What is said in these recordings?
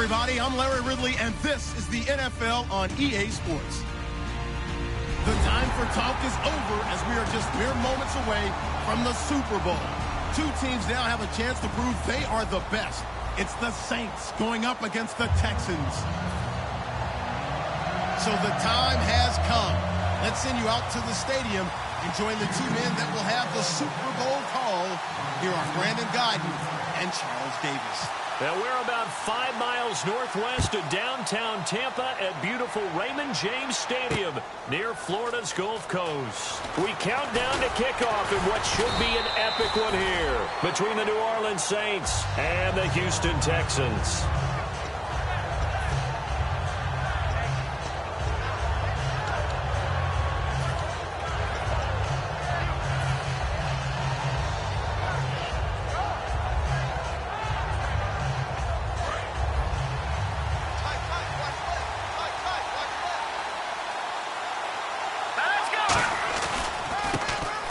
everybody. I'm Larry Ridley, and this is the NFL on EA Sports. The time for talk is over as we are just mere moments away from the Super Bowl. Two teams now have a chance to prove they are the best. It's the Saints going up against the Texans. So the time has come. Let's send you out to the stadium and join the two men that will have the Super Bowl call. Here are Brandon Guyton and Charles Davis. Now we're about 5 miles northwest of downtown Tampa at beautiful Raymond James Stadium near Florida's Gulf Coast. We count down to kickoff in what should be an epic one here between the New Orleans Saints and the Houston Texans.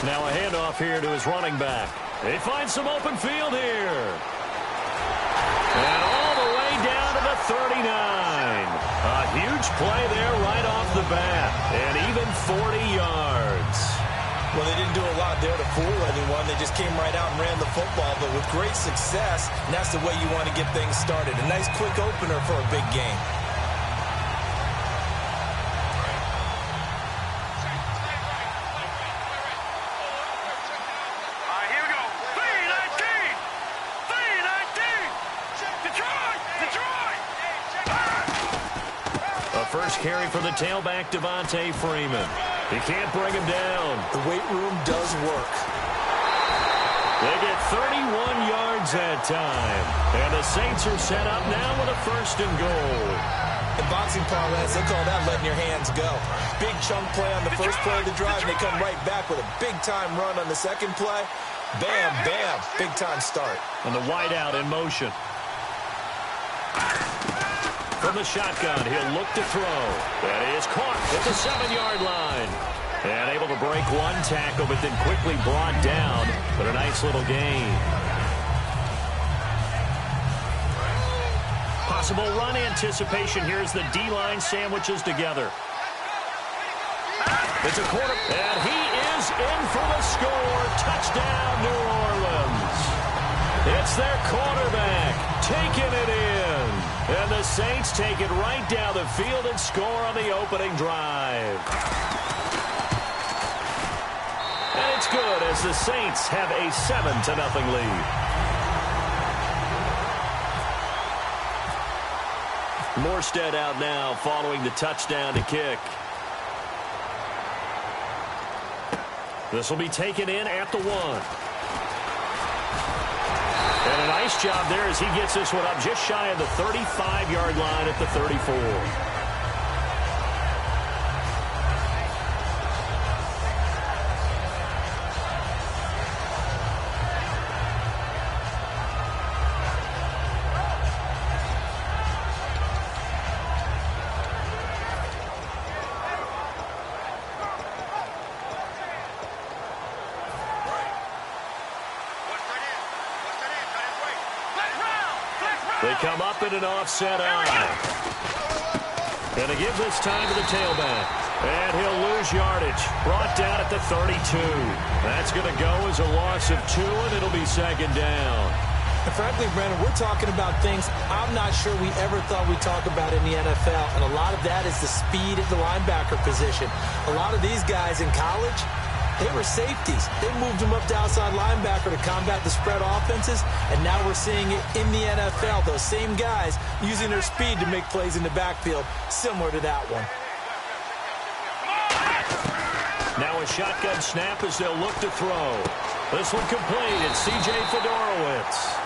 Now a handoff here to his running back. They find some open field here. And all the way down to the 39. A huge play there right off the bat. And even 40 yards. Well, they didn't do a lot there to fool anyone. They just came right out and ran the football, but with great success, and that's the way you want to get things started. A nice quick opener for a big game. First carry for the tailback, Devontae Freeman. He can't bring him down. The weight room does work. They get 31 yards that time. And the Saints are set up now with a 1st and goal. In boxing parlance, they call that letting your hands go. Big chunk play on the first play of the drive, and they come right back with a big-time run on the second play. Bam, bam, big-time start. And the wideout in motion. From the shotgun, he'll look to throw. That is caught at the 7-yard line. And able to break one tackle, but then quickly brought down. But a nice little gain. Possible run anticipation here as the D-line sandwiches together. It's a quarter, and he is in for the score. Touchdown, New Orleans. It's their quarterback taking it in. And the Saints take it right down the field and score on the opening drive. And it's good as the Saints have a 7-0 lead. Morstead out now following the touchdown to kick. This will be taken in at the 1. And a nice job there as he gets this one up just shy of the 35-yard line at the 34. They come up in an offset eye. And they give this time to the tailback. And he'll lose yardage. Brought down at the 32. That's going to go as a loss of 2, and it'll be 2nd down. And frankly, Brandon, we're talking about things I'm not sure we ever thought we'd talk about in the NFL. And a lot of that is the speed at the linebacker position. A lot of these guys in college, they were safeties. They moved them up to outside linebacker to combat the spread offenses, and now we're seeing it in the NFL. Those same guys using their speed to make plays in the backfield, similar to that one. Now a shotgun snap as they'll look to throw. This one complete. It's C.J. Fedorowicz.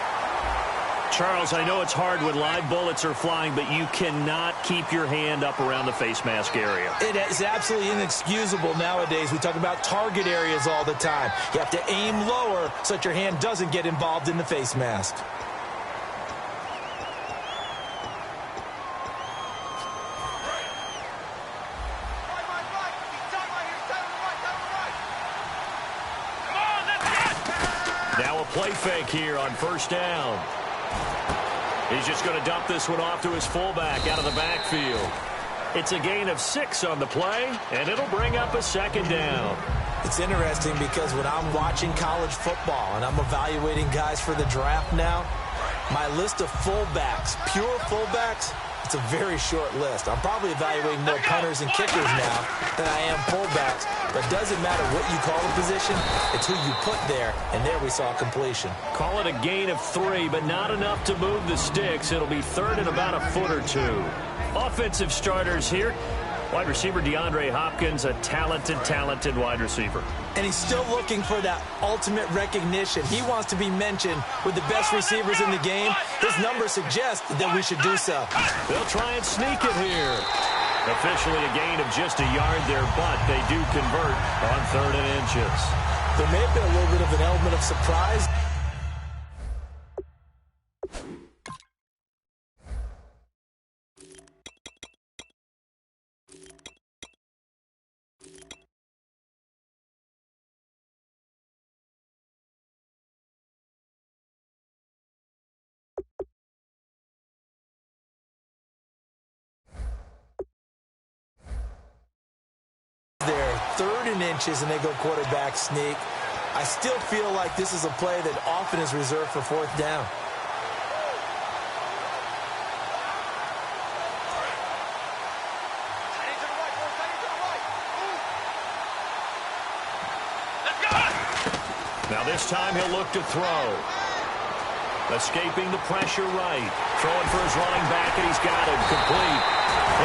Charles, I know it's hard when live bullets are flying, but you cannot keep your hand up around the face mask area. It is absolutely inexcusable nowadays. We talk about target areas all the time. You have to aim lower so that your hand doesn't get involved in the face mask. Now a play fake here on 1st down. He's just going to dump this one off to his fullback out of the backfield. It's a gain of 6 on the play, and it'll bring up a second down. It's interesting because when I'm watching college football and I'm evaluating guys for the draft now, my list of fullbacks, pure fullbacks, it's a very short list. I'm probably evaluating more punters and kickers now than I am fullbacks. But it doesn't matter what you call the position, it's who you put there, and there we saw completion. Call it a gain of 3, but not enough to move the sticks. It'll be third and about a foot or 2. Offensive starters here. Wide receiver DeAndre Hopkins, a talented wide receiver. And he's still looking for that ultimate recognition. He wants to be mentioned with the best receivers in the game. His numbers suggest that we should do so. They'll try and sneak it here. Officially a gain of just a yard there, but they do convert on 3rd and inches. There may have been a little bit of an element of surprise. There, 3rd and inches, and they go quarterback sneak. I still feel like this is a play that often is reserved for 4th down. Now this time he'll look to throw. Escaping the pressure right. Throwing for his running back, and he's got it complete.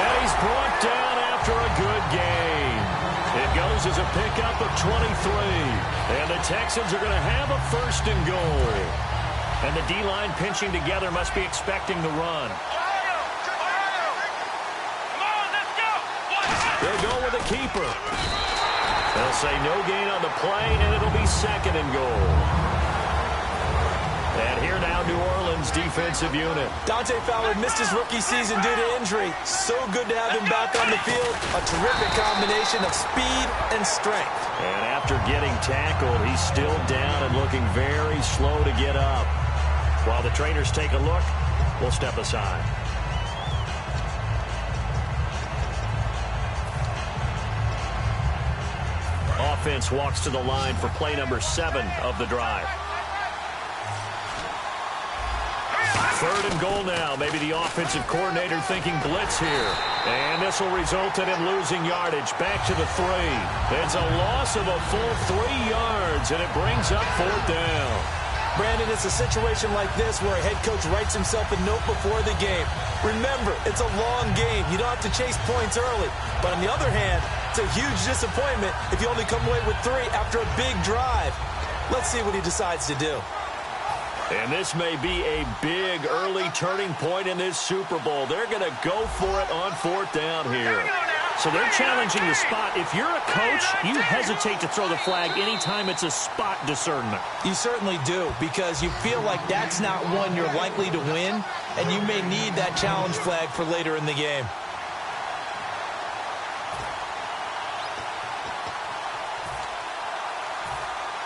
And he's brought down after a good game. It goes as a pickup of 23. And the Texans are going to have a 1st and goal. And the D-line pinching together must be expecting the run. They'll go with a keeper. They'll say no gain on the play, and it'll be 2nd and goal. And here now, New Orleans defensive unit. Dante Fowler missed his rookie season due to injury. So good to have him back on the field. A terrific combination of speed and strength. And after getting tackled, he's still down and looking very slow to get up. While the trainers take a look, we'll step aside. Offense walks to the line for play number 7 of the drive. 3rd and goal now. Maybe the offensive coordinator thinking blitz here. And this will result in him losing yardage. Back to the 3. It's a loss of a full 3 yards, and it brings up 4th down. Brandon, it's a situation like this where a head coach writes himself a note before the game. Remember, it's a long game. You don't have to chase points early. But on the other hand, it's a huge disappointment if you only come away with 3 after a big drive. Let's see what he decides to do. And this may be a big early turning point in this Super Bowl. They're going to go for it on 4th down here. So they're challenging the spot. If you're a coach, you hesitate to throw the flag anytime it's a spot discernment. You certainly do, because you feel like that's not one you're likely to win, and you may need that challenge flag for later in the game.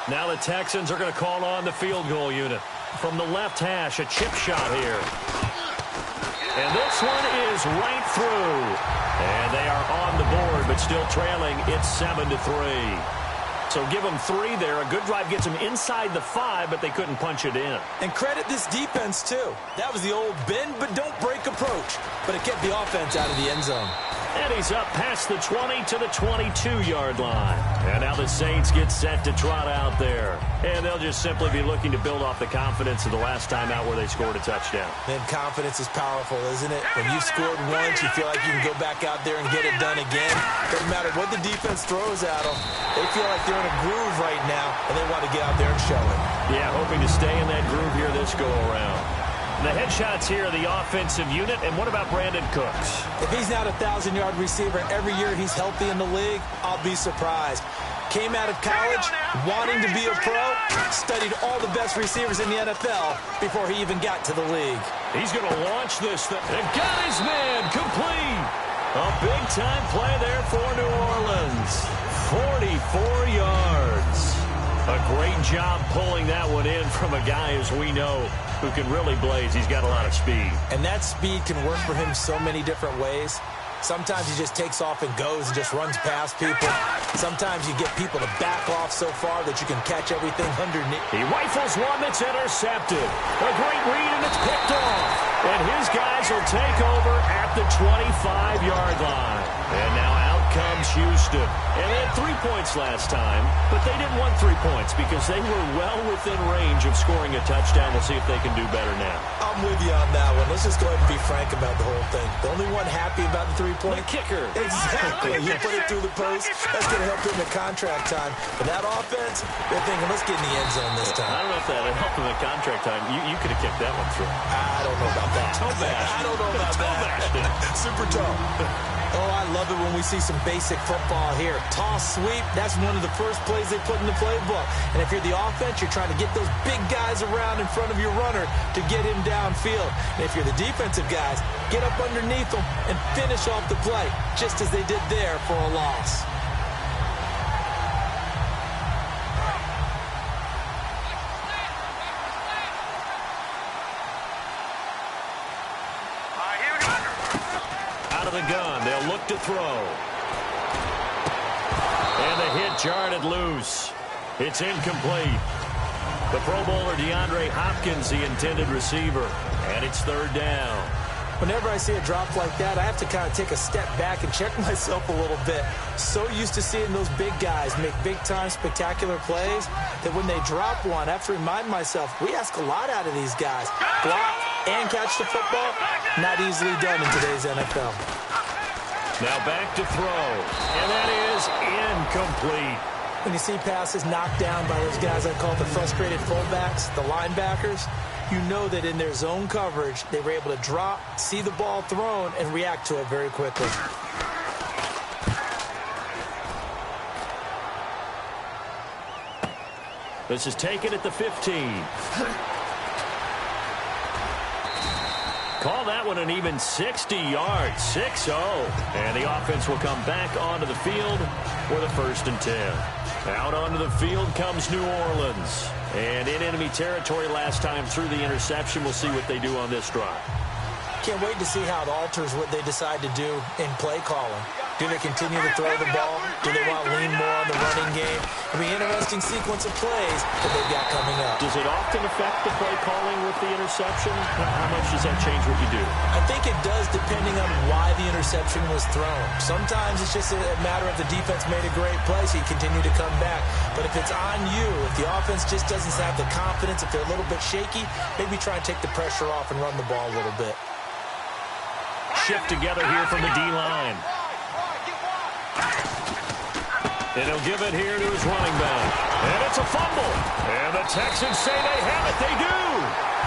Now the Texans are going to call on the field goal unit. From the left hash, a chip shot here. And this one is right through. And they are on the board, but still trailing. It's 7-3. So give them 3 there. A good drive gets them inside the 5, but they couldn't punch it in. And credit this defense, too. That was the old bend but don't break approach. But it kept the offense out of the end zone. And he's up past the 20 to the 22-yard line. And now the Saints get set to trot out there. And they'll just simply be looking to build off the confidence of the last time out where they scored a touchdown. And confidence is powerful, isn't it? When you've scored once, you feel like you can go back out there and get it done again. Doesn't matter what the defense throws at them. They feel like they're in a groove right now, and they want to get out there and show it. Yeah, hoping to stay in that groove here this go-around. The headshots here are the offensive unit. And what about Brandon Cooks? If he's not a 1,000-yard receiver every year he's healthy in the league, I'll be surprised. Came out of college wanting to be a pro, studied all the best receivers in the NFL before he even got to the league. He's going to launch this thing. And got his man complete. A big-time play there for New Orleans. 44 yards. A great job pulling that one in from a guy, as we know, who can really blaze. He's got a lot of speed. And that speed can work for him so many different ways. Sometimes he just takes off and goes and just runs past people. Sometimes you get people to back off so far that you can catch everything underneath. He rifles one that's intercepted. A great read, and it's picked off. And his guys will take over at the 25-yard line. And now out comes Houston. And they had 3 points last time, but they didn't want 3 points because they were well within range of scoring a touchdown. We'll see if they can do better now. I'm with you on that one. Let's just go ahead and be frank about the whole thing. The only one happy about the 3-point? The kicker. Exactly. You put it through the post. That's going to help him at contract time. But that offense, they're thinking, let's get in the end zone this time. I don't know if that would help him at contract time. You could have kicked that one through. I don't know about that. I don't know about that. Super toe. Oh, I love it when we see some basic football here. Toss, sweep, that's one of the first plays they put in the playbook. And if you're the offense, you're trying to get those big guys around in front of your runner to get him downfield. And if you're the defensive guys, get up underneath them and finish off the play, just as they did there for a loss. The gun. They'll look to throw. And the hit jarred it loose. It's incomplete. The Pro Bowler DeAndre Hopkins, the intended receiver. And it's third down. Whenever I see a drop like that, I have to kind of take a step back and check myself a little bit. So used to seeing those big guys make big-time spectacular plays that when they drop one, I have to remind myself, we ask a lot out of these guys. Block and catch the football, not easily done in today's NFL. Now back to throw, and that is incomplete. When you see passes knocked down by those guys I call the frustrated fullbacks, the linebackers, you know that in their zone coverage, they were able to drop, see the ball thrown, and react to it very quickly. This is taken at the 15. Call that one an even 60 yards, 6-0. And the offense will come back onto the field for the 1st and 10. Out onto the field comes New Orleans. And in enemy territory last time through the interception. We'll see what they do on this drive. Can't wait to see how it alters what they decide to do in play calling. Do they continue to throw the ball? Do they want to lean more on the running game? It'll be an interesting sequence of plays that they've got coming up. Does it often affect the play calling with the interception? How much does that change what you do? I think it does depending on why the interception was thrown. Sometimes it's just a matter of the defense made a great play, so you continue to come back. But if it's on you, if the offense just doesn't have the confidence, if they're a little bit shaky, maybe try and take the pressure off and run the ball a little bit. Shift together here from the D-line. And he'll give it here to his running back. And it's a fumble. And the Texans say they have it. They do.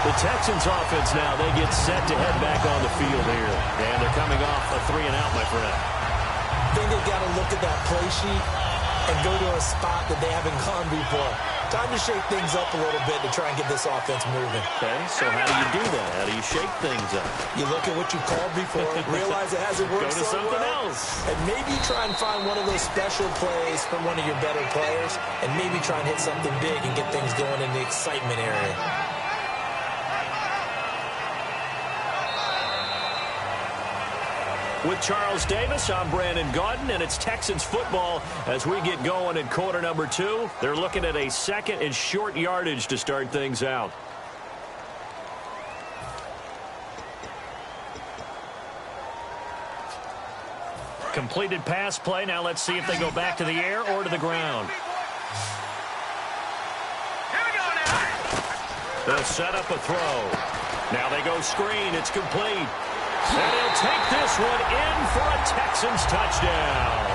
The Texans offense now, they get set to head back on the field here. And they're coming off a 3-and-out, my friend. I think they've got to look at that play sheet and go to a spot that they haven't gone before. Time to shake things up a little bit to try and get this offense moving. Okay, so how do you do that? How do you shake things up? You look at what you called before, realize it hasn't worked so well. Go to something else. And maybe try and find one of those special plays from one of your better players, and maybe try and hit something big and get things going in the excitement area. With Charles Davis, I'm Brandon Gaudin, and it's Texans football as we get going in quarter number 2. They're looking at a 2nd and short yardage to start things out. Completed pass play. Now let's see if they go back to the air or to the ground. They'll set up a throw. Now they go screen. It's complete. And he'll take this one in for a Texans touchdown.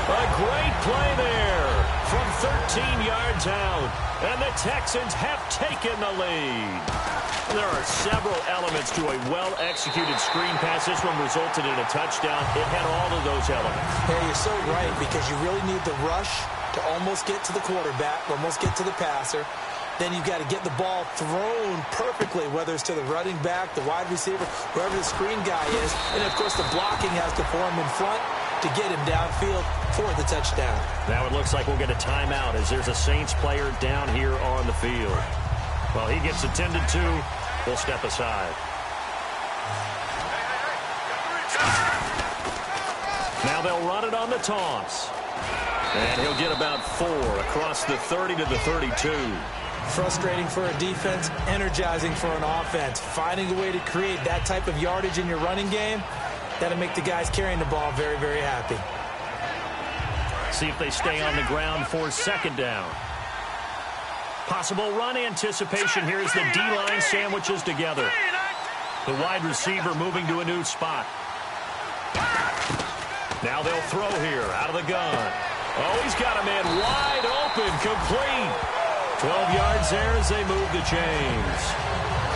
A great play there from 13 yards out. And the Texans have taken the lead. There are several elements to a well-executed screen pass. This one resulted in a touchdown. It had all of those elements. Yeah, you're so right, because you really need the rush to almost get to the quarterback, almost get to the passer. Then you've got to get the ball thrown perfectly, whether it's to the running back, the wide receiver, wherever the screen guy is. And, of course, the blocking has to form in front. to get him downfield for the touchdown. Now it looks like we'll get a timeout as there's a Saints player down here on the field. Well, he gets attended to. We'll step aside. Now they'll run it on the toss. And he'll get about 4 across the 30 to the 32. Frustrating for a defense, energizing for an offense. Finding a way to create that type of yardage in your running game, that'll make the guys carrying the ball very, very happy. See if they stay on the ground for second down. Possible run anticipation here as the D-line sandwiches together. The wide receiver moving to a new spot. Now they'll throw here out of the gun. Oh, he's got a man wide open, complete. 12 yards there as they move the chains.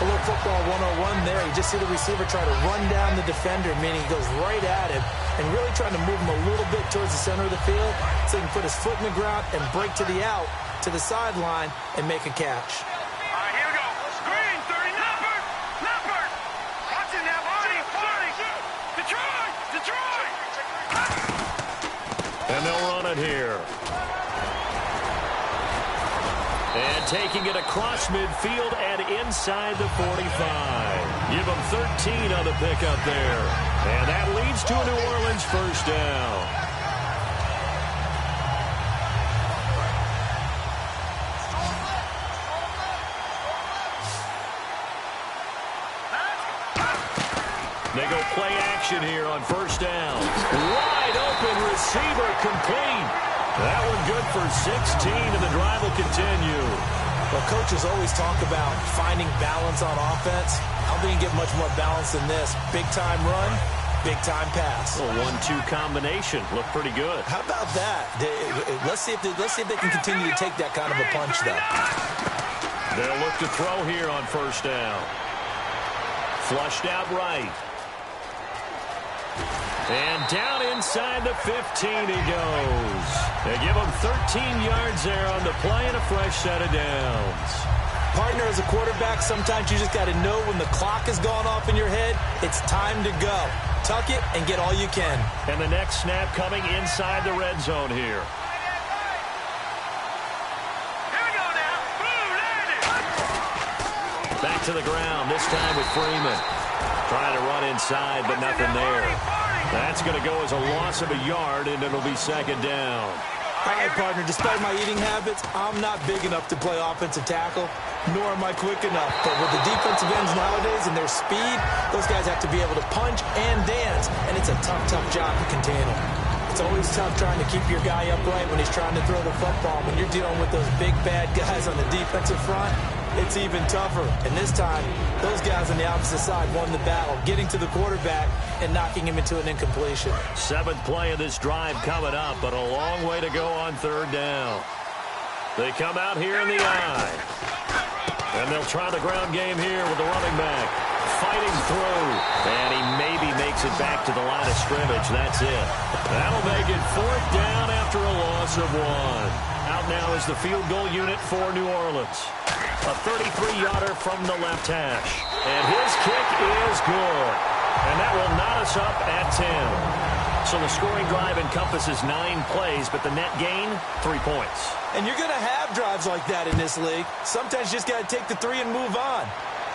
A little football 101 there. You just see the receiver try to run down the defender, meaning he goes right at him and really trying to move him a little bit towards the center of the field so he can put his foot in the ground and break to the out, to the sideline, and make a catch. All right, here we go. Screen, 30, Leopard! Leopard! Watch it now, buddy! Detroit! Detroit! And they'll run it here. And taking it across midfield and inside the 45. Give them 13 on the pickup there. And that leads to a New Orleans first down. They go play action here on first down. Wide open receiver complete. That one good for 16, and the drive will continue. Well, coaches always talk about finding balance on offense. I don't think you get much more balance than this. Big-time run, big-time pass. A 1-2 combination. Looked pretty good. How about that? Let's see if they can continue to take that kind of a punch, though. They'll look to throw here on first down. Flushed out right. And down inside the 15 he goes. They give him 13 yards there on the play and a fresh set of downs. Partner, as a quarterback, sometimes you just got to know when the clock has gone off in your head, it's time to go. Tuck it and get all you can. And the next snap coming inside the red zone here. Here we go now. Boom, landed. Back to the ground, this time with Freeman. Trying to run inside, but nothing there. That's going to go as a loss of a yard, and it'll be second down. All right, partner, despite my eating habits, I'm not big enough to play offensive tackle, nor am I quick enough. But with the defensive ends nowadays and their speed, those guys have to be able to punch and dance, and it's a tough, tough job to contain them. It's always tough trying to keep your guy upright when he's trying to throw the football. When you're dealing with those big, bad guys on the defensive front, it's even tougher. And this time, those guys on the opposite side won the battle, getting to the quarterback and knocking him into an incompletion. 7th play of this drive coming up, but a long way to go on third down. They come out here in the eye. And they'll try the ground game here with the running back. Fighting through. And he maybe makes it back to the line of scrimmage. That's it. That'll make it 4th down after a loss of 1. Out now is the field goal unit for New Orleans. A 33-yarder from the left hash. And his kick is good. And that will knot us up at 10. So the scoring drive encompasses 9 plays, but the net gain, 3 points. And you're going to have drives like that in this league. Sometimes you just got to take the 3 and move on.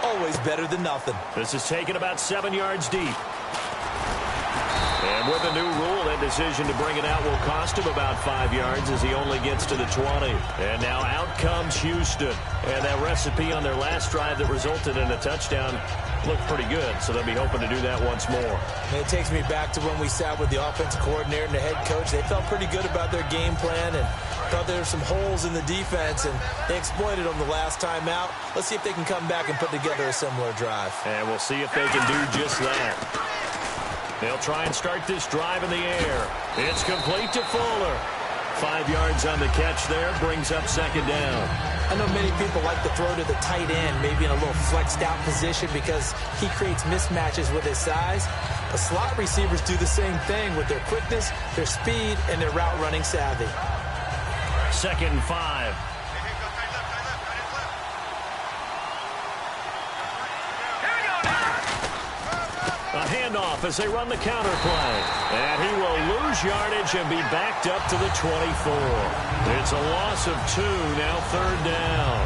Always better than nothing. This is taken about 7 yards deep. And with the new rule, that decision to bring it out will cost him about 5 yards as he only gets to the 20. And now out comes Houston. And that recipe on their last drive that resulted in a touchdown looked pretty good, so they'll be hoping to do that once more. And it takes me back to when we sat with the offensive coordinator and the head coach. They felt pretty good about their game plan and thought there were some holes in the defense, and they exploited them the last time out. Let's see if they can come back and put together a similar drive. And we'll see if they can do just that. They'll try and start this drive in the air. It's complete to Fuller. 5 yards on the catch there, brings up second down. I know many people like to throw to the tight end, maybe in a little flexed out position because he creates mismatches with his size. But slot receivers do the same thing with their quickness, their speed, and their route running savvy. 2nd and 5. A handoff as they run the counter play. And he will lose yardage and be backed up to the 24. It's a loss of 2, now third down.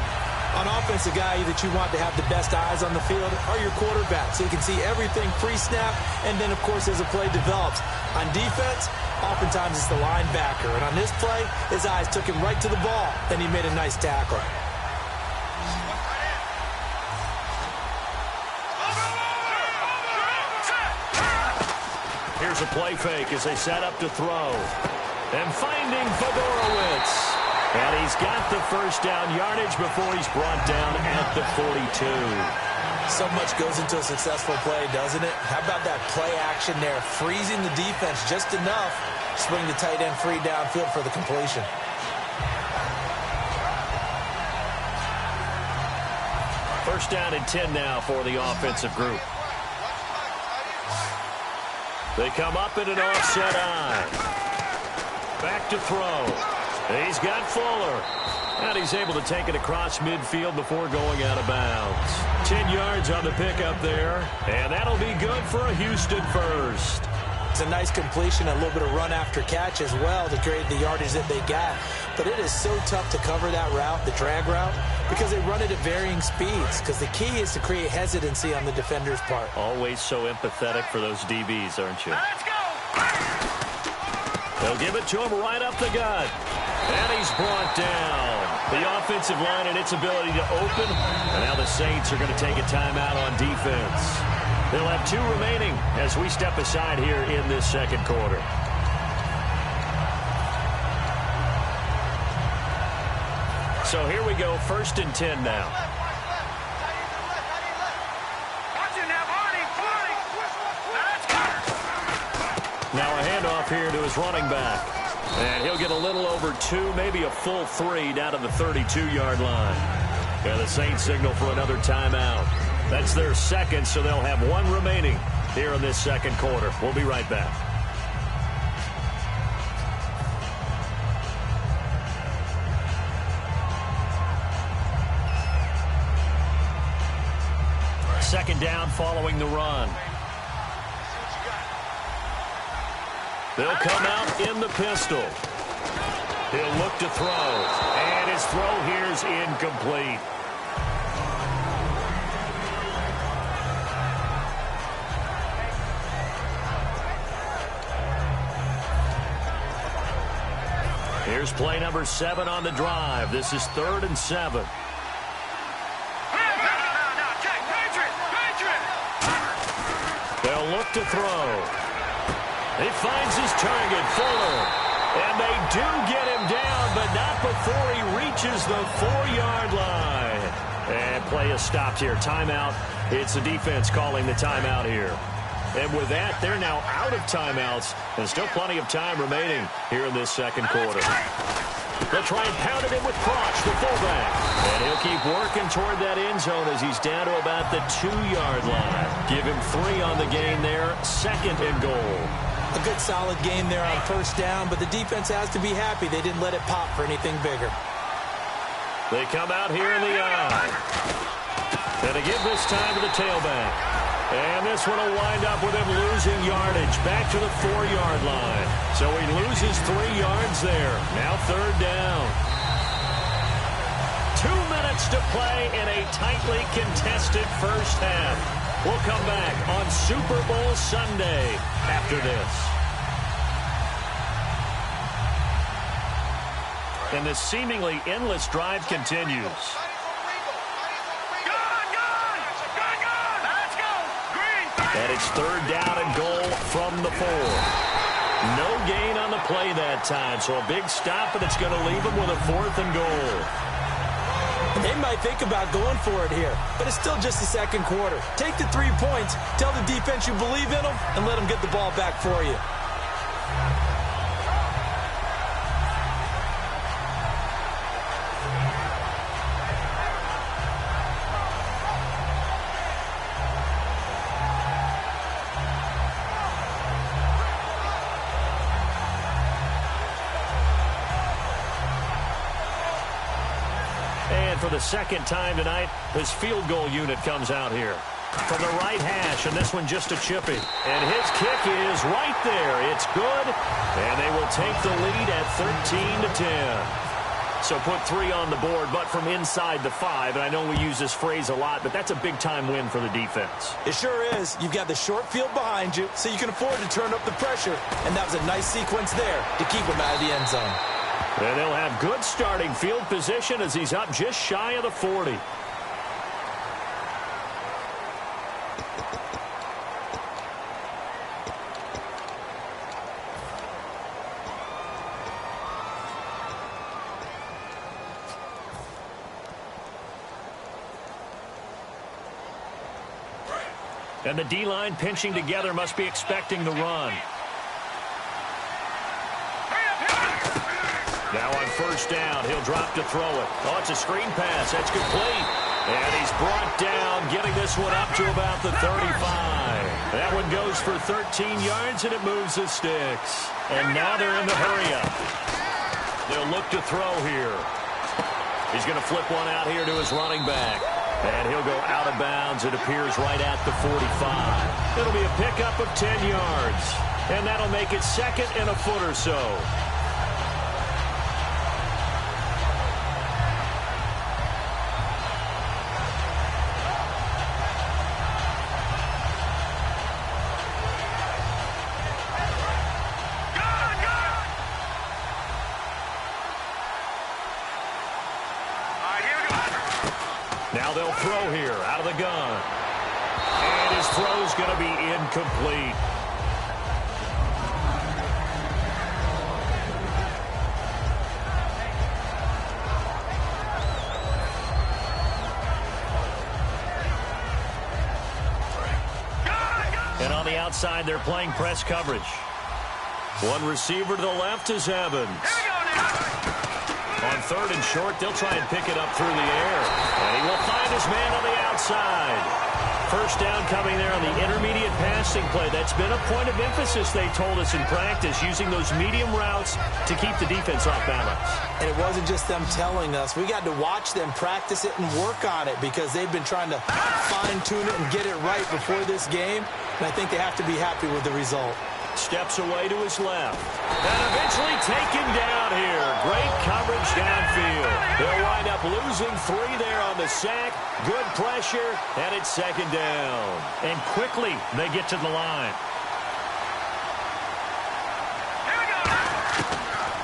On offense, the guy that you want to have the best eyes on the field are your quarterback, so you can see everything pre-snap, and then, of course, as the play develops. On defense, oftentimes it's the linebacker. And on this play, his eyes took him right to the ball, and he made a nice tackle. Here's a play fake as they set up to throw. And finding Fedorowicz. And he's got the first down yardage before he's brought down at the 42. So much goes into a successful play, doesn't it? How about that play action there? Freezing the defense just enough. Swing the tight end free downfield for the completion. First down and 10 now for the offensive group. They come up in an offset eye. Back to throw. He's got Fuller. And he's able to take it across midfield before going out of bounds. 10 yards on the pickup there. And that'll be good for a Houston first. It's a nice completion, a little bit of run after catch as well to create the yardage that they got. But it is so tough to cover that route, the drag route, because they run it at varying speeds. Because the key is to create hesitancy on the defender's part. Always so empathetic for those DBs, aren't you? Let's go! They'll give it to him right up the gut. And he's brought down. The offensive line and its ability to open. And now the Saints are going to take a timeout on defense. They'll have 2 remaining as we step aside here in this second quarter. So here we go, 1st and 10 now. Now a handoff here to his running back. And he'll get a little over 2, maybe a full 3 down to the 32-yard line. And the Saints signal for another timeout. That's their second, so they'll have 1 remaining here in this second quarter. We'll be right back. Second down following the run. They'll come out in the pistol. He'll look to throw. And his throw here is incomplete. Here's play number 7 on the drive. This is 3rd and 7. They'll look to throw. He finds his target, Fuller. And they do get him down, but not before he reaches the 4-yard line. And play is stopped here. Timeout. It's the defense calling the timeout here. And with that, they're now out of timeouts. And still plenty of time remaining here in this second quarter. They'll try and pound it in with Crotch, the fullback. And he'll keep working toward that end zone as he's down to about the 2-yard line. Give him 3 on the game there. 2nd and goal. A good solid game there on first down, but the defense has to be happy they didn't let it pop for anything bigger. They come out here in the eye. And they give this time to the tailback. And this one will wind up with him losing yardage back to the 4-yard line. So he loses 3 yards there. Now 3rd down. 2 minutes to play in a tightly contested first half. We'll come back on Super Bowl Sunday after this. And this seemingly endless drive continues. And it's 3rd down and goal from the 4. No gain on the play that time, so a big stop, and it's going to leave them with a 4th and goal. They might think about going for it here, but it's still just the second quarter. Take the 3 points, tell the defense you believe in them, and let them get the ball back for you. For the second time tonight, this field goal unit comes out here. from the right hash, and this one just a chippy. And his kick is right there. It's good, and they will take the lead at 13-10. So put 3 on the board, but from inside the 5. And I know we use this phrase a lot, but that's a big-time win for the defense. It sure is. You've got the short field behind you, so you can afford to turn up the pressure. And that was a nice sequence there to keep him out of the end zone. And they'll have good starting field position as he's up just shy of the 40. And the D-line pinching together must be expecting the run. Now on first down, he'll drop to throw it. Oh, it's a screen pass. That's complete. And he's brought down, getting this one up to about the 35. That one goes for 13 yards, and it moves the sticks. And now they're in the hurry-up. They'll look to throw here. He's going to flip one out here to his running back. And he'll go out of bounds. It appears right at the 45. It'll be a pickup of 10 yards. And that'll make it second and a foot or so. Now they'll throw here out of the gun. And his throw's going to be incomplete. And on the outside, they're playing press coverage. One receiver to the left is Evans. On third and short, they'll try and pick it up through the air. And he will find his man on the outside. First down coming there on the intermediate passing play. That's been a point of emphasis, they told us in practice, using those medium routes to keep the defense off balance. And it wasn't just them telling us. We got to watch them practice it and work on it because they've been trying to fine-tune it and get it right before this game. And I think they have to be happy with the result. Steps away to his left. And eventually taken down here. Great coverage downfield. They'll wind up losing 3 there on the sack. Good pressure, and it's second down. And quickly, they get to the line.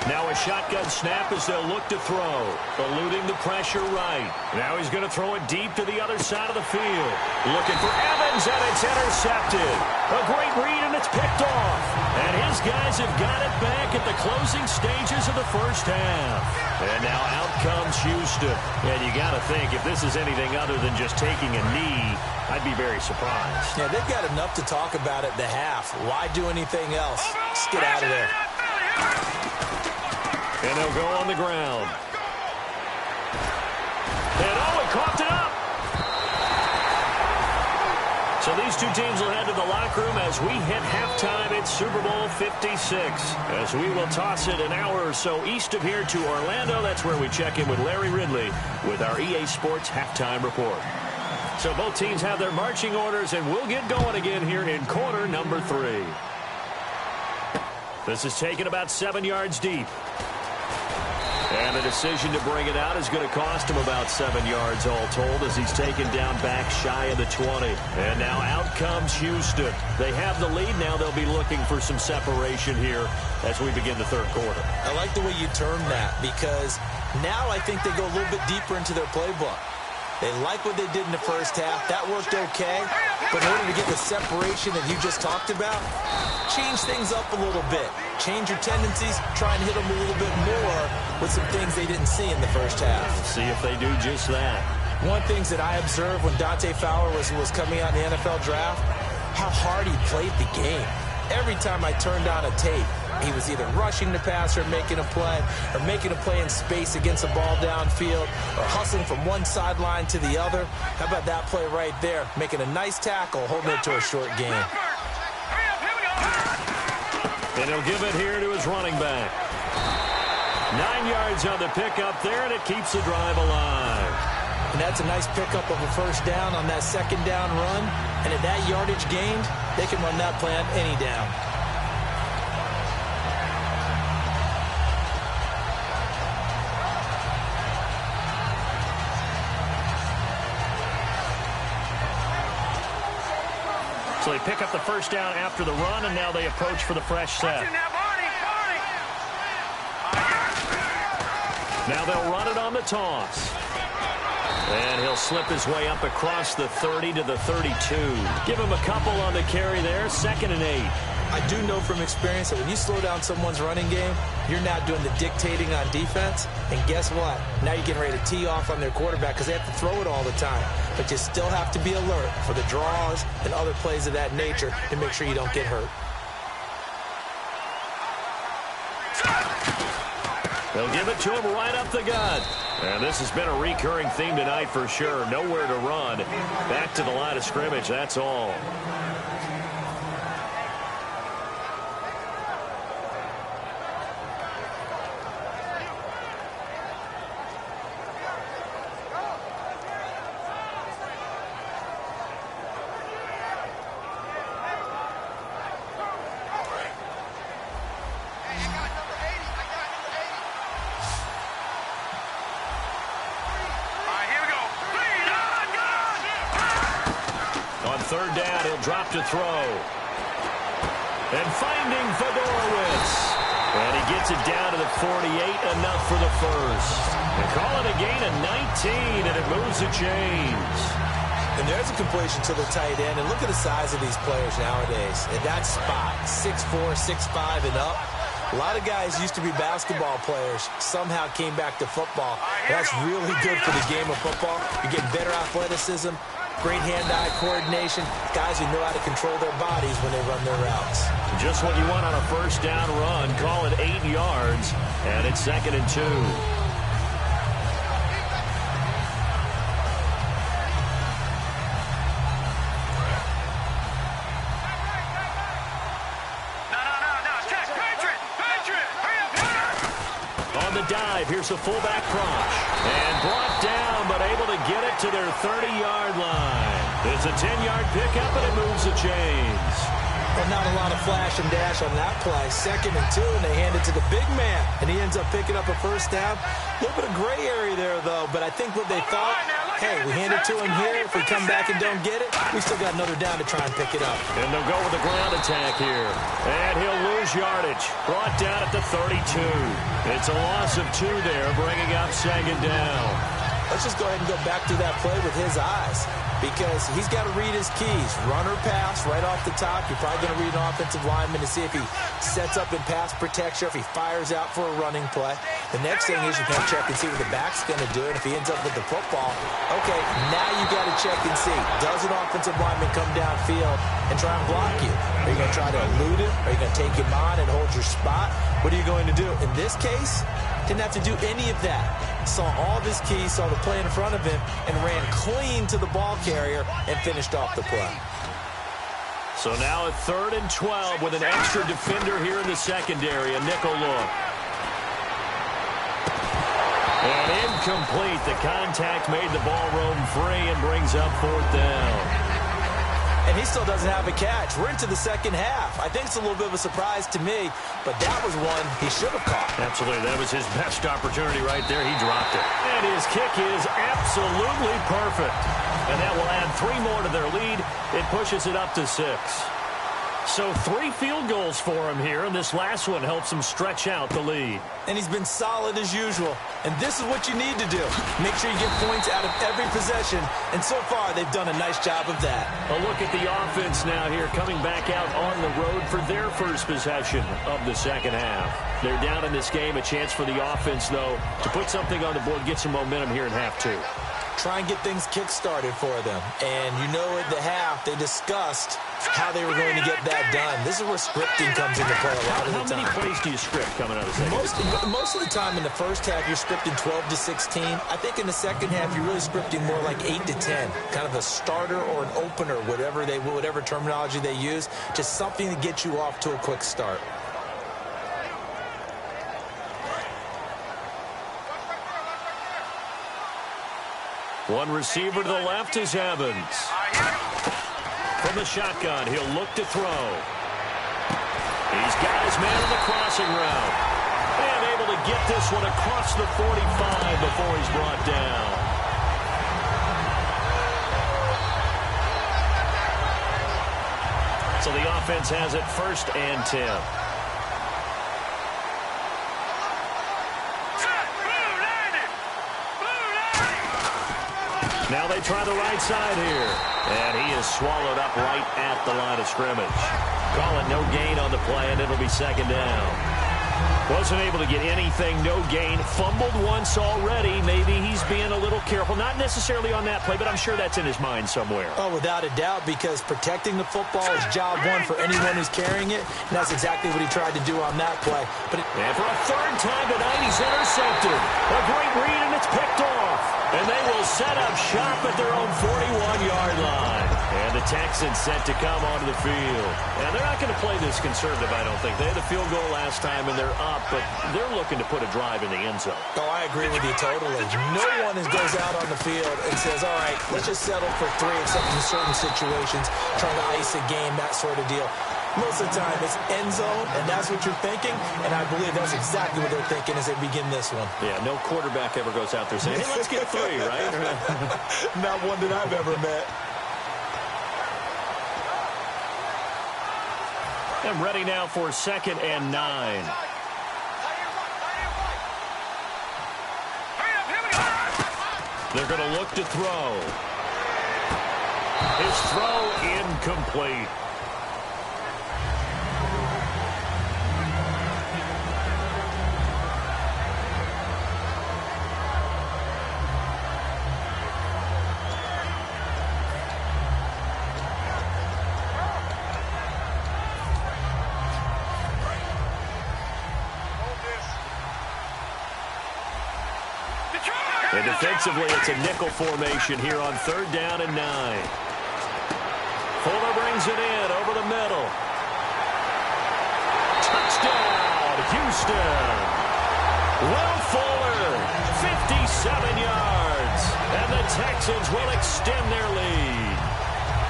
Now a shotgun snap as they'll look to throw. Eluding the pressure right. Now he's going to throw it deep to the other side of the field. Looking for Evans, and it's intercepted. A great read, and it's picked off. And his guys have got it back at the closing stages of the first half. And now out comes Houston. And you got to think, if this is anything other than just taking a knee, I'd be very surprised. Yeah, they've got enough to talk about at the half. Why do anything else? Just get out of there. And they'll go on the ground. And oh, he coughed it up. So these two teams will head to the locker room as we hit halftime at Super Bowl 56. As we will toss it an hour or so east of here to Orlando. That's where we check in with Larry Ridley with our EA Sports halftime report. So both teams have their marching orders, and we'll get going again here in quarter number 3. This is taken about 7 yards deep. And the decision to bring it out is going to cost him about 7 yards all told as he's taken down back shy of the 20. And now out comes Houston. They have the lead. Now they'll be looking for some separation here as we begin the third quarter. I like the way you term that because now I think they go a little bit deeper into their playbook. They like what they did in the first half. That worked okay. But in order to get the separation that you just talked about, change things up a little bit. Change your tendencies. Try and hit them a little bit more with some things they didn't see in the first half. See if they do just that. One of the things that I observed when Dante Fowler was coming out in the NFL draft, how hard he played the game. Every time I turned on a tape, he was either rushing the passer, making a play, or making a play in space against a ball downfield, or hustling from one sideline to the other. How about that play right there? Making a nice tackle, holding it to a short game. And he'll give it here to his running back. 9 yards on the pickup there, and it keeps the drive alive. And that's a nice pickup of a first down on that second down run. And at that yardage gained, they can run that play on any down. So they pick up the first down after the run, and now they approach for the fresh set. Now they'll run it on the toss. And he'll slip his way up across the 30 to the 32. Give him a couple on the carry there, 2nd and 8. I do know from experience that when you slow down someone's running game, you're not doing the dictating on defense. And guess what? Now you're getting ready to tee off on their quarterback because they have to throw it all the time. But you still have to be alert for the draws and other plays of that nature to make sure you don't get hurt. They'll give it to him right up the gut. And this has been a recurring theme tonight for sure. Nowhere to run. Back to the line of scrimmage, that's all. Third down, he'll drop to throw. And finding Fedorowicz. And he gets it down to the 48, enough for the first. They call it a gain of 19, and it moves the chains. And there's a completion to the tight end. And look at the size of these players nowadays. At that spot, 6'4", 6'5", and up. A lot of guys used to be basketball players, somehow came back to football. That's really good for the game of football. You're getting better athleticism, great hand-eye coordination, guys who know how to control their bodies when they run their routes. Just what you want on a first down run. Call it 8 yards, and it's 2nd and 2. Here's the fullback Crouch. And brought down, but able to get it to their 30-yard line. It's a 10-yard pickup, and it moves the chains. Well, not a lot of flash and dash on that play. 2nd and 2, and they hand it to the big man. And he ends up picking up a first down. A little bit of gray area there, though. But I think what they thought, hey, we hand it to him here. If we come back and don't get it, we still got another down to try and pick it up. And they'll go with the ground attack here. And he'll lose yardage. Brought down at the 32. It's a loss of 2 there, bringing up 2nd down. Let's just go ahead and go back to that play with his eyes, because he's got to read his keys. Run or pass right off the top. You're probably going to read an offensive lineman to see if he sets up in pass protection, if he fires out for a running play. The next thing is you can check and see what the back's going to do, and if he ends up with the football, okay, now you got to check and see. Does an offensive lineman come downfield and try and block you? Are you going to try to elude him? Are you going to take him on and hold your spot? What are you going to do? In this case, didn't have to do any of that. Saw all of his keys, saw the play in front of him, and ran clean to the ball carrier and finished off the play. So now at 3rd and 12 with an extra defender here in the secondary, a nickel look. And incomplete. The contact made the ball roam free and brings up 4th down. And he still doesn't have a catch. We're into the second half. I think it's a little bit of a surprise to me, but that was one he should have caught. Absolutely. That was his best opportunity right there. He dropped it. And his kick is absolutely perfect. And that will add 3 more to their lead. It pushes it up to 6. So 3 field goals for him here, and this last one helps him stretch out the lead. And he's been solid as usual. And this is what you need to do. Make sure you get points out of every possession. And so far, they've done a nice job of that. A look at the offense now here, coming back out on the road for their first possession of the second half. They're down in this game. A chance for the offense, though, to put something on the board, get some momentum here in half 2. Try and get things kick-started for them. And you know at the half, they discussed how they were going to get that done. This is where scripting comes into play a lot of the time. How many plays do you script coming out of the second? Most of the time in the first half, you're scripting 12 to 16. I think in the second half, you're really scripting more like 8 to 10. Kind of a starter or an opener, whatever terminology they use. Just something to get you off to a quick start. One receiver to the left is Evans. From the shotgun, he'll look to throw. He's got his man on the crossing route. And able to get this one across the 45 before he's brought down. So the offense has it 1st and 10. Now they try the right side here. And he is swallowed up right at the line of scrimmage. Call it no gain on the play, and it'll be 2nd down. Wasn't able to get anything, no gain. Fumbled once already. Maybe he's being a little careful. Not necessarily on that play, but I'm sure that's in his mind somewhere. Oh, without a doubt, because protecting the football is job one for anyone who's carrying it, and that's exactly what he tried to do on that play. And for a 3rd time tonight, he's intercepted. A great read, and it's picked off. And they will set up shop at their own 41-yard line. And the Texans set to come onto the field. And they're not going to play this conservative, I don't think. They had the field goal last time, and they're up, but they're looking to put a drive in the end zone. Oh, I agree with you totally. No one goes out on the field and says, all right, let's just settle for 3, except in certain situations, trying to ice a game, that sort of deal. Most of the time, it's end zone, and that's what you're thinking, and I believe that's exactly what they're thinking as they begin this one. Yeah, no quarterback ever goes out there saying, hey, let's get 3, right? Not one that I've ever met. I'm ready now for 2nd and 9. They're going to look to throw. His throw incomplete. And defensively, it's a nickel formation here on 3rd down and 9. Fuller brings it in over the middle. Touchdown, Houston. Will Fuller, 57 yards. And the Texans will extend their lead.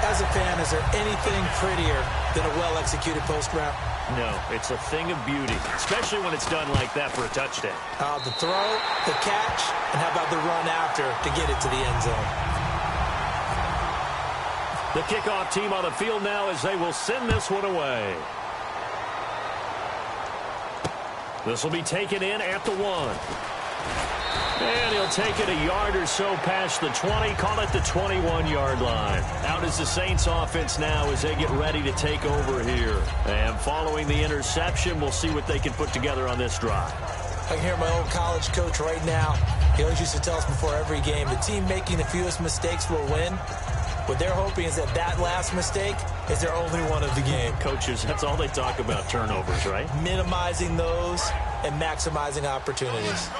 As a fan, is there anything prettier than a well-executed post route? No, it's a thing of beauty, especially when it's done like that for a touchdown. The throw, the catch, and how about the run after to get it to the end zone? The kickoff team on the field now as they will send this one away. This will be taken in at the 1. And he'll take it a yard or so past the 20, call it the 21-yard line. Out is the Saints offense now as they get ready to take over here. And following the interception, we'll see what they can put together on this drive. I can hear my old college coach right now. He always used to tell us before every game, the team making the fewest mistakes will win. What they're hoping is that last mistake is their only one of the game. Coaches, that's all they talk about, turnovers, right? Minimizing those and maximizing opportunities.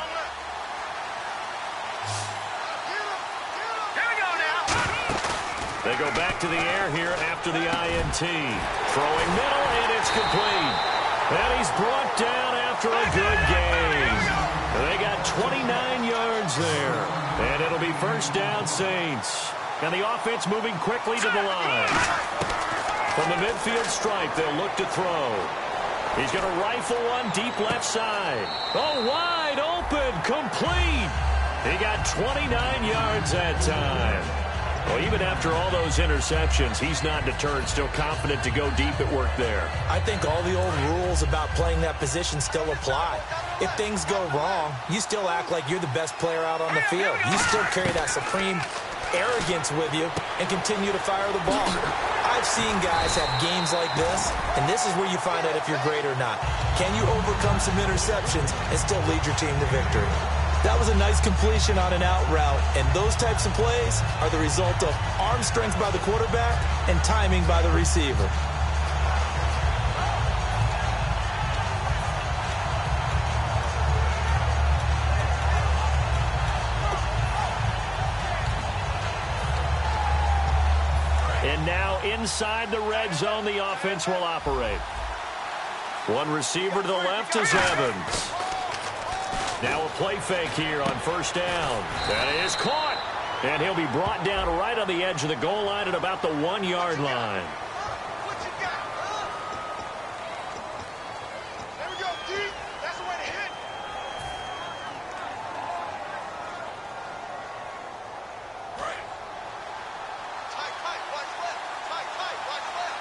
They go back to the air here after the INT. Throwing middle, and it's complete. And he's brought down after a good game. They got 29 yards there. And it'll be 1st down, Saints. And the offense moving quickly to the line. From the midfield stripe, they'll look to throw. He's going to rifle one deep left side. Oh, wide open, complete. He got 29 yards that time. Well, even after all those interceptions, he's not deterred, still confident to go deep at work there. I think all the old rules about playing that position still apply. If things go wrong, you still act like you're the best player out on the field. You still carry that supreme arrogance with you and continue to fire the ball. I've seen guys have games like this, and this is where you find out if you're great or not. Can you overcome some interceptions and still lead your team to victory? That was a nice completion on an out route, and those types of plays are the result of arm strength by the quarterback and timing by the receiver. And now inside the red zone, the offense will operate. One receiver to the left is Evans. Now a play fake here on 1st down. That is caught. And he'll be brought down right on the edge of the goal line at about the 1-yard line. What you got, huh? There we go, D. That's the way to hit. Right. Tight, watch left. Tight, watch left.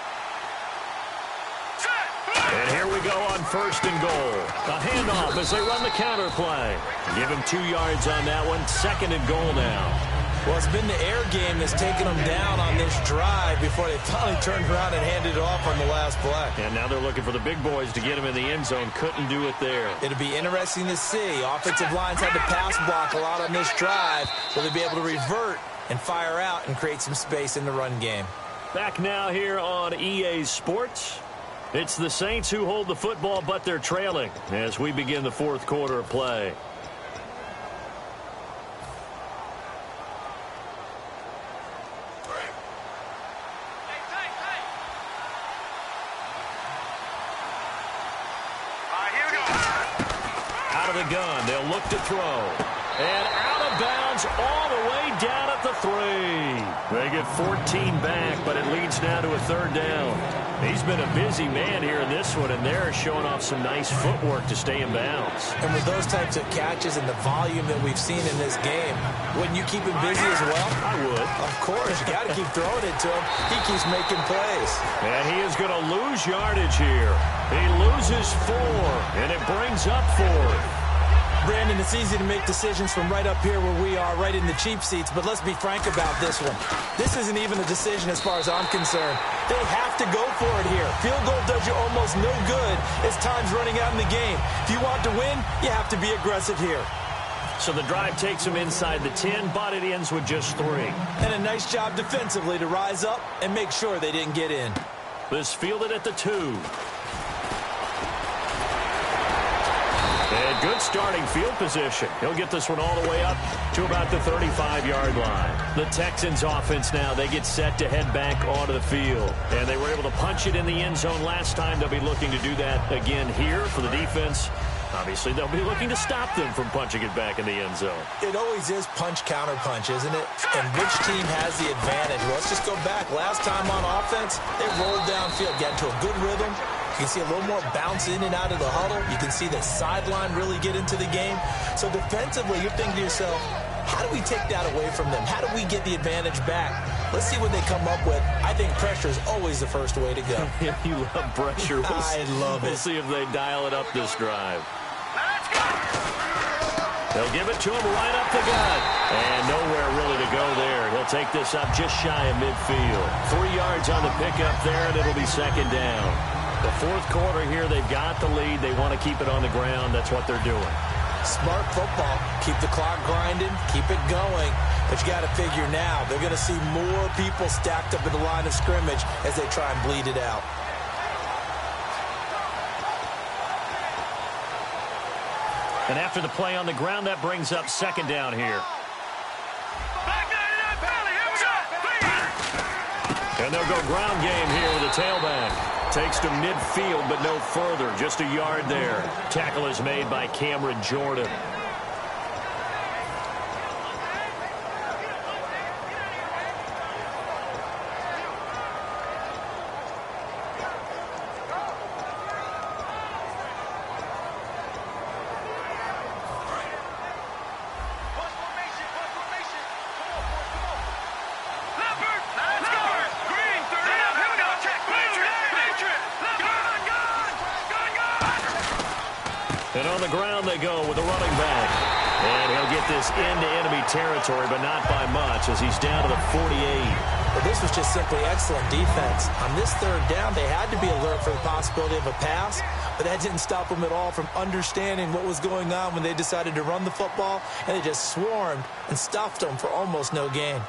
Set. And here we go on 1st and goal. A handoff as they run the counter play. Give him 2 yards on that one. 2nd and goal now. Well, it's been the air game that's taken them down on this drive before they finally turned around and handed it off on the last play. And now they're looking for the big boys to get him in the end zone. Couldn't do it there. It'll be interesting to see. Offensive lines had to pass block a lot on this drive. Will they be able to revert and fire out and create some space in the run game? Back now here on EA Sports. It's the Saints who hold the football, but they're trailing as we begin the 4th quarter of play. The gun. They'll look to throw. And out of bounds all the way down at the 3. They get 14 back, but it leads now to a 3rd down. He's been a busy man here in this one, and they're showing off some nice footwork to stay in bounds. And with those types of catches and the volume that we've seen in this game, wouldn't you keep him busy as well? I would. Of course. You got to keep throwing it to him. He keeps making plays. And he is going to lose yardage here. He loses 4, and it brings up 4th. Brandon, it's easy to make decisions from right up here where we are, right in the cheap seats, but let's be frank about this one. This isn't even a decision as far as I'm concerned. They have to go for it here. Field goal does you almost no good as time's running out in the game. If you want to win, you have to be aggressive here. So the drive takes them inside the 10, but it ends with just 3. And a nice job defensively to rise up and make sure they didn't get in. This fielded at the 2. And good starting field position. He'll get this one all the way up to about the 35-yard line. The Texans offense now, they get set to head back onto the field. And they were able to punch it in the end zone last time. They'll be looking to do that again here for the defense. Obviously, they'll be looking to stop them from punching it back in the end zone. It always is punch-counter-punch, isn't it? And which team has the advantage? Well, let's just go back. Last time on offense, they rolled downfield, got into a good rhythm. You can see a little more bounce in and out of the huddle. You can see the sideline really get into the game. So defensively, you're thinking to yourself, how do we take that away from them? How do we get the advantage back? Let's see what they come up with. I think pressure is always the first way to go. You love pressure. I love it. We'll see if they dial it up this drive. They'll give it to him right up the gut. And nowhere really to go there. He'll take this up just shy of midfield. 3 yards on the pickup there, and it'll be 2nd down. The 4th quarter here, they've got the lead. They want to keep it on the ground. That's what they're doing. Smart football. Keep the clock grinding. Keep it going. But you got to figure now, they're going to see more people stacked up in the line of scrimmage as they try and bleed it out. And after the play on the ground, that brings up 2nd down here. And they'll go ground game here with a tailback. Takes to midfield, but no further. Just a yard there. Tackle is made by Cameron Jordan. And on the ground they go with the running back. And he'll get this into enemy territory, but not by much as he's down to the 48. Well, this was just simply excellent defense. On this 3rd down, they had to be alert for the possibility of a pass, but that didn't stop them at all from understanding what was going on when they decided to run the football, and they just swarmed and stuffed them for almost no gain.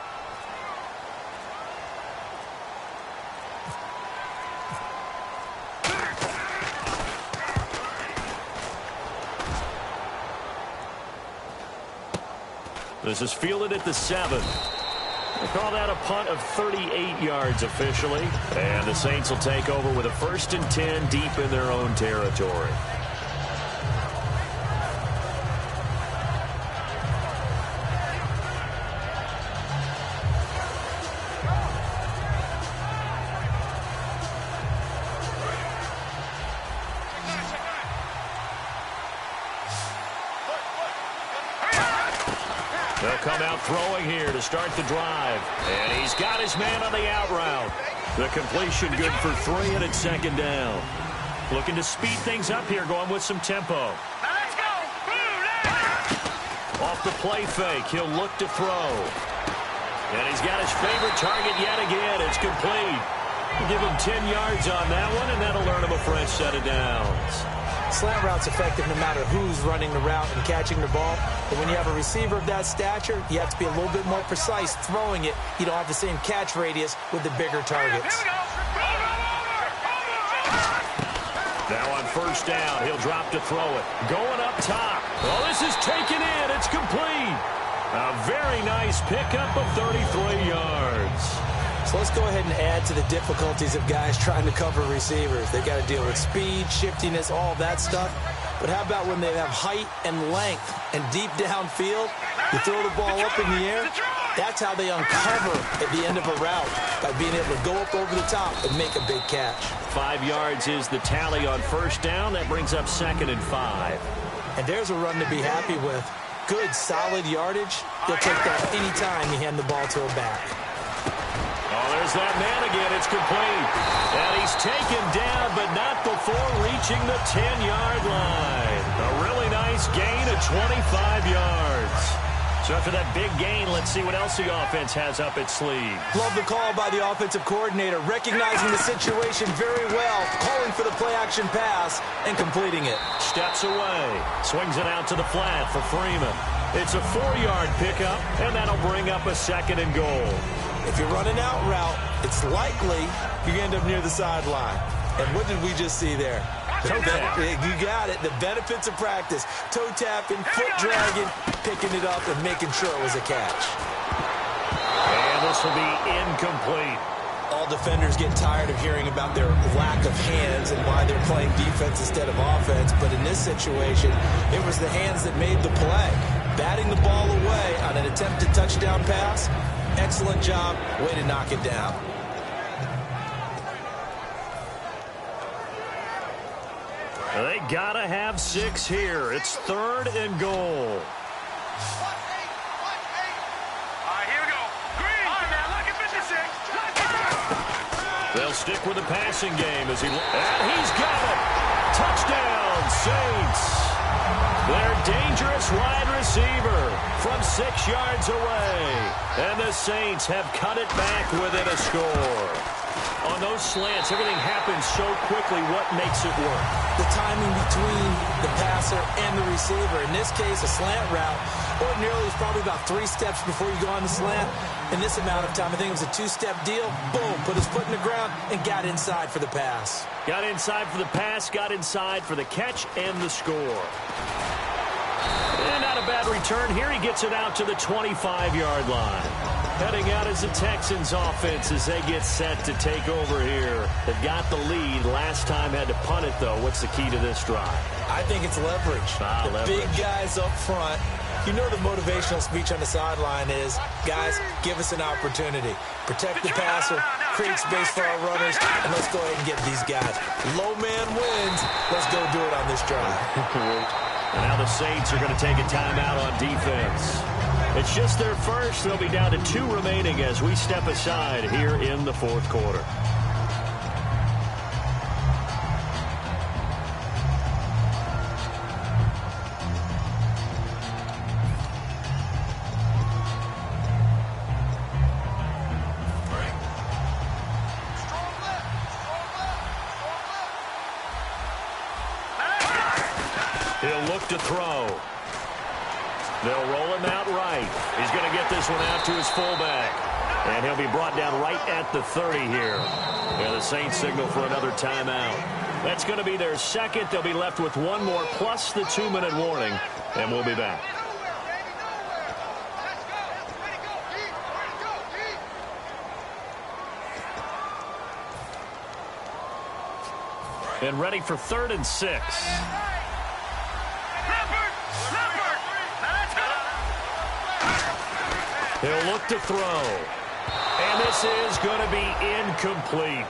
This is fielded at the 7. They call that a punt of 38 yards officially. And the Saints will take over with a 1st and 10 deep in their own territory. come out throwing here to start the drive. And he's got his man on the out route. The completion good for 3, and it's second down. Looking to speed things up here, going with some tempo. Now let's go. Off the play fake, he'll look to throw. And he's got his favorite target yet again. It's complete. Give him 10 yards on that one, and that'll earn him a fresh set of downs. Slant route's effective no matter who's running the route and catching the ball. But when you have a receiver of that stature, you have to be a little bit more precise throwing it. You don't have the same catch radius with the bigger targets. Now on first down, he'll drop to throw it. Going up top. Well, this is taken in. It's complete. A very nice pickup of 33 yards. So let's go ahead and add to the difficulties of guys trying to cover receivers. They've got to deal with speed, shiftiness, all that stuff. But how about when they have height and length and deep downfield? You throw the ball up in the air. That's how they uncover at the end of a route, by being able to go up over the top and make a big catch. 5 yards is the tally on first down. That brings up 2nd and 5. And there's a run to be happy with. Good, solid yardage. They'll take that any time you hand the ball to a back. Oh, there's that man again. It's complete. And he's taken down, but not before reaching the 10-yard line. A really nice gain of 25 yards. So after that big gain, let's see what else the offense has up its sleeve. Love the call by the offensive coordinator, recognizing the situation very well, calling for the play-action pass, and completing it. Steps away, swings it out to the flat for Freeman. It's a 4-yard pickup, and that'll bring up a 2nd and goal. If you run an out route, it's likely you end up near the sideline. And what did we just see there? Toe tap. You got it. The benefits of practice. Toe tapping, foot dragging, picking it up, and making sure it was a catch. And this will be incomplete. All defenders get tired of hearing about their lack of hands and why they're playing defense instead of offense. But in this situation, it was the hands that made the play. Batting the ball away on an attempted touchdown pass. Excellent job. Way to knock it down. They gotta have 6 here. It's 3rd and goal. All right, here we go. Green. All right, now, look at 56. They'll stick with the passing game as and he's got it. Touchdown, Saints. Their dangerous wide receiver from 6 yards away. And the Saints have cut it back within a score. On those slants, everything happens so quickly. What makes it work? The timing between the passer and the receiver. In this case, a slant route. Ordinarily, it's probably about 3 steps before you go on the slant. In this amount of time, I think it was a 2-step deal. Boom, put his foot in the ground and got inside for the pass. Got inside for the pass, got inside for the catch and the score. And not a bad return here. He gets it out to the 25-yard line. Heading out as the Texans offense as they get set to take over here. They've got the lead. Last time had to punt it, though. What's the key to this drive? I think it's leverage. Leverage. Big guys up front. You know the motivational speech on the sideline is, guys, give us an opportunity. Protect the passer, create space for our runners, and let's go ahead and get these guys. Low man wins. Let's go do it on this drive. And now the Saints are going to take a timeout on defense. It's just their first. They'll be down to 2 remaining as we step aside here in the 4th quarter. He'll look to throw. They'll roll him out right. He's going to get this one out to his fullback. And he'll be brought down right at the 30 here. And the Saints signal for another timeout. That's going to be their 2nd. They'll be left with 1 more plus the 2-minute warning. And we'll be back. And ready for 3rd and 6. He'll look to throw. And this is going to be incomplete.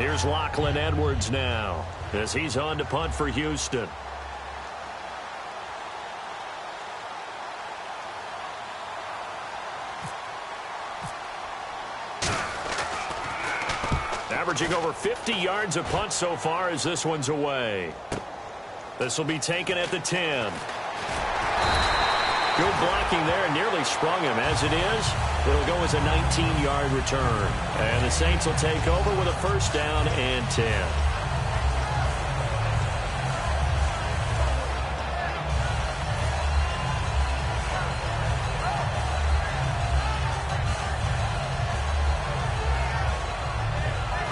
Here's Lachlan Edwards now as he's on to punt for Houston. Averaging over 50 yards a punt so far as this one's away. This will be taken at the 10. Good blocking there, nearly sprung him. As it is, it'll go as a 19-yard return. And the Saints will take over with a first down and 10.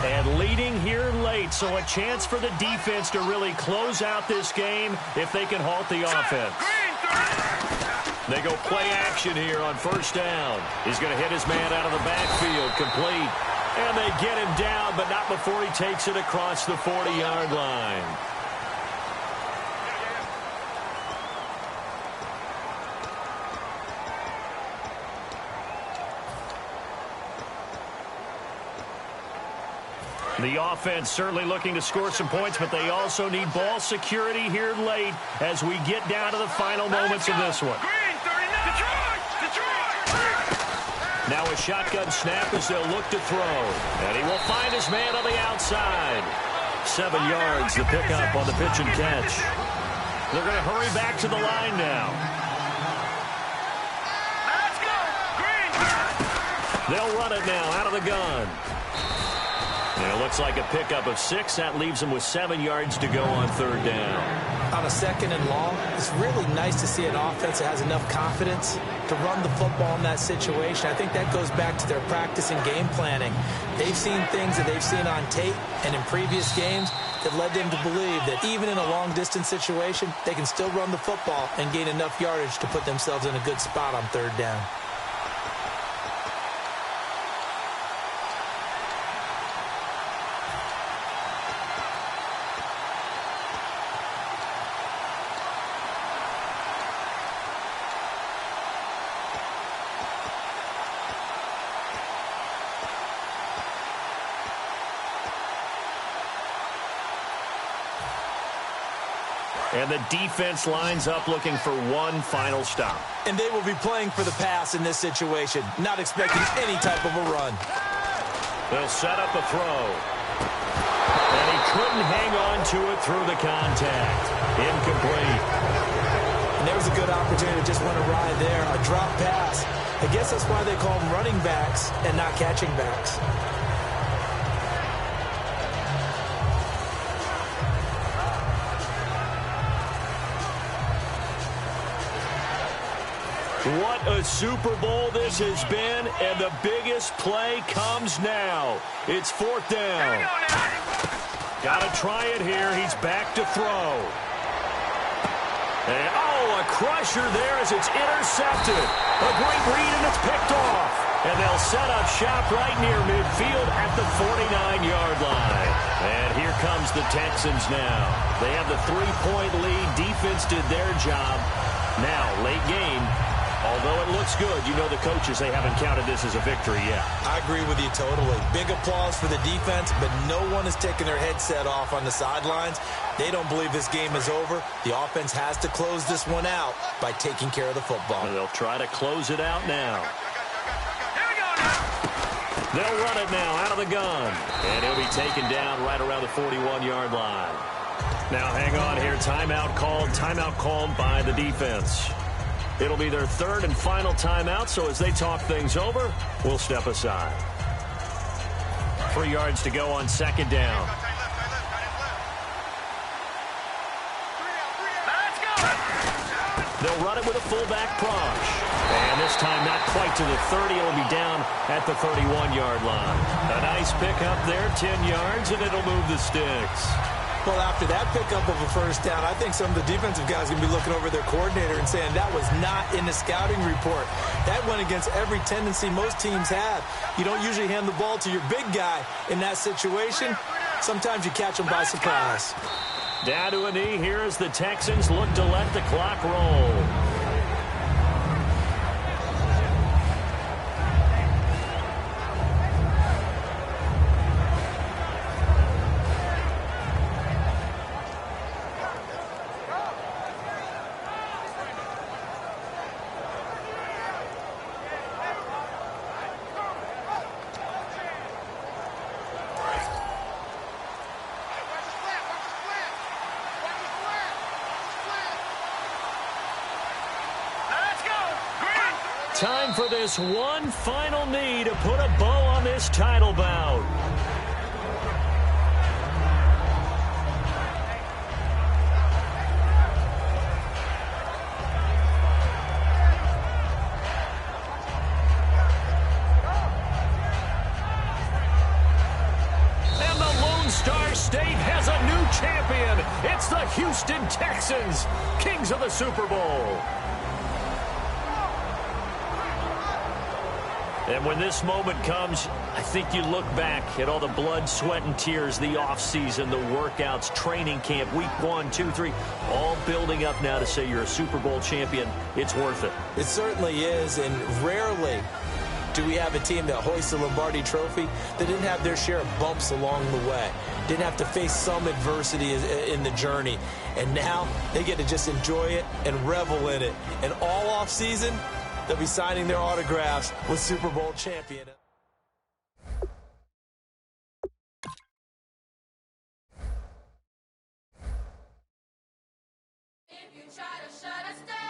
And leading here late, so a chance for the defense to really close out this game if they can halt the offense. They go play action here on first down. He's going to hit his man out of the backfield, complete. And they get him down, but not before he takes it across the 40-yard line. The offense certainly looking to score some points, but they also need ball security here late as we get down to the final moments of this one. Now a shotgun snap as they'll look to throw. And he will find his man on the outside. 7 yards to pick up on the pitch and catch. They're going to hurry back to the line now. They'll run it now out of the gun. And it looks like a pickup of 6. That leaves them with 7 yards to go on third down. On a second and long, it's really nice to see an offense that has enough confidence to run the football in that situation. I think that goes back to their practice and game planning. They've seen things that they've seen on tape and in previous games that led them to believe that even in a long-distance situation, they can still run the football and gain enough yardage to put themselves in a good spot on third down. And the defense lines up looking for one final stop. And they will be playing for the pass in this situation, not expecting any type of a run. They'll set up a throw. And he couldn't hang on to it through the contact. Incomplete. And there was a good opportunity to just went a ride there, a drop pass. I guess that's why they call them running backs and not catching backs. What a Super Bowl this has been, and the biggest play comes now. It's fourth down. Got to try it here. He's back to throw. And, a crusher there as it's intercepted. A great read, and it's picked off. And they'll set up shop right near midfield at the 49-yard line. And here comes the Texans now. They have the 3-point lead. Defense did their job. Now, late game. Although it looks good, you know the coaches, they haven't counted this as a victory yet. I agree with you totally. Big applause for the defense, but no one is taking their headset off on the sidelines. They don't believe this game is over. The offense has to close this one out by taking care of the football. And they'll try to close it out now. They'll run it now out of the gun. And he'll be taken down right around the 41-yard line. Now hang on here. Timeout called by the defense. It'll be their third and final timeout, so as they talk things over, we'll step aside. 3 yards to go on second down. They'll run it with a fullback Prosh. And this time not quite to the 30. It'll be down at the 31-yard line. A nice pickup there, 10 yards, and it'll move the sticks. Well, after that pickup of a first down, I think some of the defensive guys are going to be looking over their coordinator and saying that was not in the scouting report. That went against every tendency most teams have. You don't usually hand the ball to your big guy in that situation. Sometimes you catch them by surprise. Down to a knee here as the Texans look to let the clock roll. time for this one final knee to put a bow on this title bout. Star State has a new champion. It's the Houston Texans, kings of the Super Bowl. And when this moment comes, I think you look back at all the blood, sweat, and tears, the offseason, the workouts, training camp, week 1, 2, 3, all building up now to say you're a Super Bowl champion. It's worth it. It certainly is, and rarely do we have a team that hoists the Lombardi Trophy that didn't have their share of bumps along the way, didn't have to face some adversity in the journey, and now they get to just enjoy it and revel in it. And all off-season, they'll be signing their autographs with Super Bowl champion. If you try to shut us down.